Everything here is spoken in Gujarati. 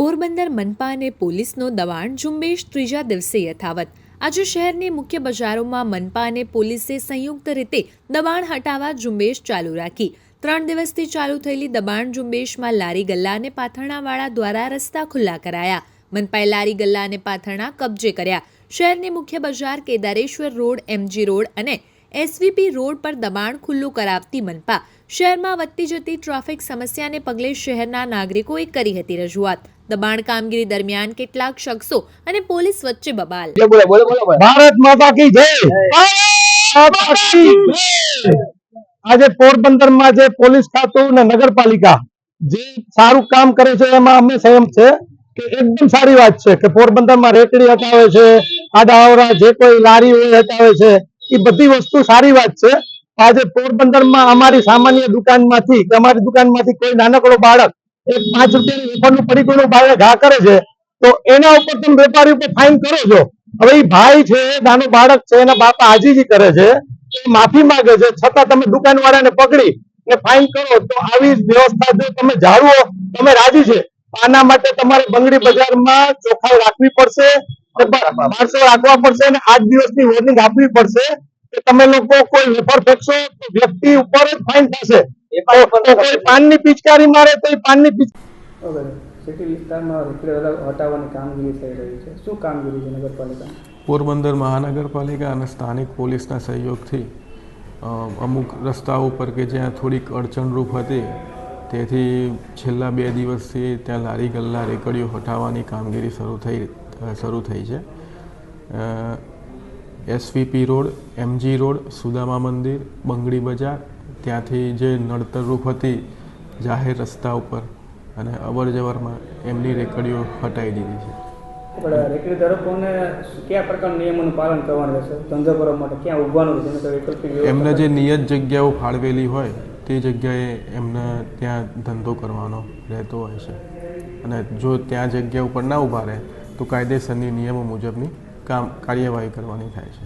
પોરબંદર મનપા અને પોલીસનો દબાણ ઝુંબેશ ત્રીજા દિવસે યથાવત। આજે શહેરની મુખ્ય બજારોમાં મનપા અને પોલીસે સંયુક્ત રીતે દબાણ હટાવવા ઝુંબેશ ચાલુ રાખી। 3 દિવસથી ચાલુ થયેલી દબાણ ઝુંબેશમાં લારી ગલ્લા અને પાથરણાવાળા દ્વારા રસ્તા ખુલ્લા કરાયા। મનપાએ લારી ગલ્લા અને પાથરણા કબજે કર્યા। શહેરની મુખ્ય બજાર કેદારેશ્વર રોડ, એમજી રોડ અને એસવીપી રોડ પર દબાણ ખુલ્લું કરાવતી મનપા શહેરમાં વધતી જતી ટ્રાફિક સમસ્યાને પગલે શહેરના નાગરિકોએ કરી હતી રજૂઆત। દબાણ કામગીરી દરમિયાન કેટલાક શખ્સો અને પોલીસ વચ્ચે બબાલ। ભારત માતા કી જય। આજે પોરબંદરમાં જે પોલીસ ખાતું અને નગરપાલિકા જે સારું કામ કરે છે એમાં અમે સહમત છે કે એકદમ સારી વાત છે કે પોરબંદરમાં રેકડી હટાવે છે, આડાઅવળા જે કોઈ લારી હોય હટાવે છે, એ બધી વસ્તુ સારી વાત છે। આજે પોરબંદરમાં અમારી સામાન્ય દુકાનમાંથી કે અમારી દુકાનમાંથી કોઈ નાનકડો બાળક એક 5 રૂપિયાની વેપારનું પડીકું બાળક ઘા કરે છે તો એના ઉપર તમે વેપારી ઉપર ફાઇન કરો છો। હવે એ ભાઈ છે, નાનો બાળક છે, એના બાપા આજીજી કરે છે, માફી માંગે છે, છતાં તમે દુકાનવાળાને પકડી ને ફાઇન કરો તો આવી વ્યવસ્થા જો તમે જાળવો તમે રાજી છે। આના માટે તમારે બંગડી બજારમાં ચોખ્ખાઈ રાખવી પડશે, માણસો રાખવા પડશે અને 8 દિવસની વોર્નિંગ આપવી પડશે કે તમે લોકો કોઈ વેપાર ફેંકશો તો વ્યક્તિ ઉપર જ ફાઇન થશે। કોઈ પાનની પિચકારી મારે તો એ પાનની સિટી વિસ્તારમાં રેકડી હટાવવાની કામગીરી થઈ રહી છે, શું કામગીરી છે નગરપાલિકા? પોરબંદર મહાનગરપાલિકા અને સ્થાનિક પોલીસના સહયોગથી અમુક રસ્તાઓ પર કે જ્યાં થોડીક અડચણરૂપ હતી તેથી છેલ્લા 2 દિવસથી ત્યાં લારી ગલ્લા રેકડીઓ હટાવવાની કામગીરી શરૂ થઈ છે। SVP road, MG road, Sudama Mandir, Bangdi બજાર ત્યાંથી જે નડતરરૂપ હતી જાહેર રસ્તા ઉપર અને અવર જવરમાં એમની રેકડીઓ હટાવી દીધી છે। રેકડી ધારકોને કયા પ્રકારના નિયમોનું પાલન કરવાનું રહેશે? ધંધો કરવા માટે ક્યાં ઊભવાનું રહેશે? એમને જે નિયત જગ્યાઓ ફાળવેલી હોય તે જગ્યાએ એમને ત્યાં ધંધો કરવાનો રહેતો હોય છે અને જો ત્યાં જગ્યા ઉપર ના ઊભા રહે તો કાયદેસરની નિયમો મુજબની કાર્યવાહી કરવાની થાય છે।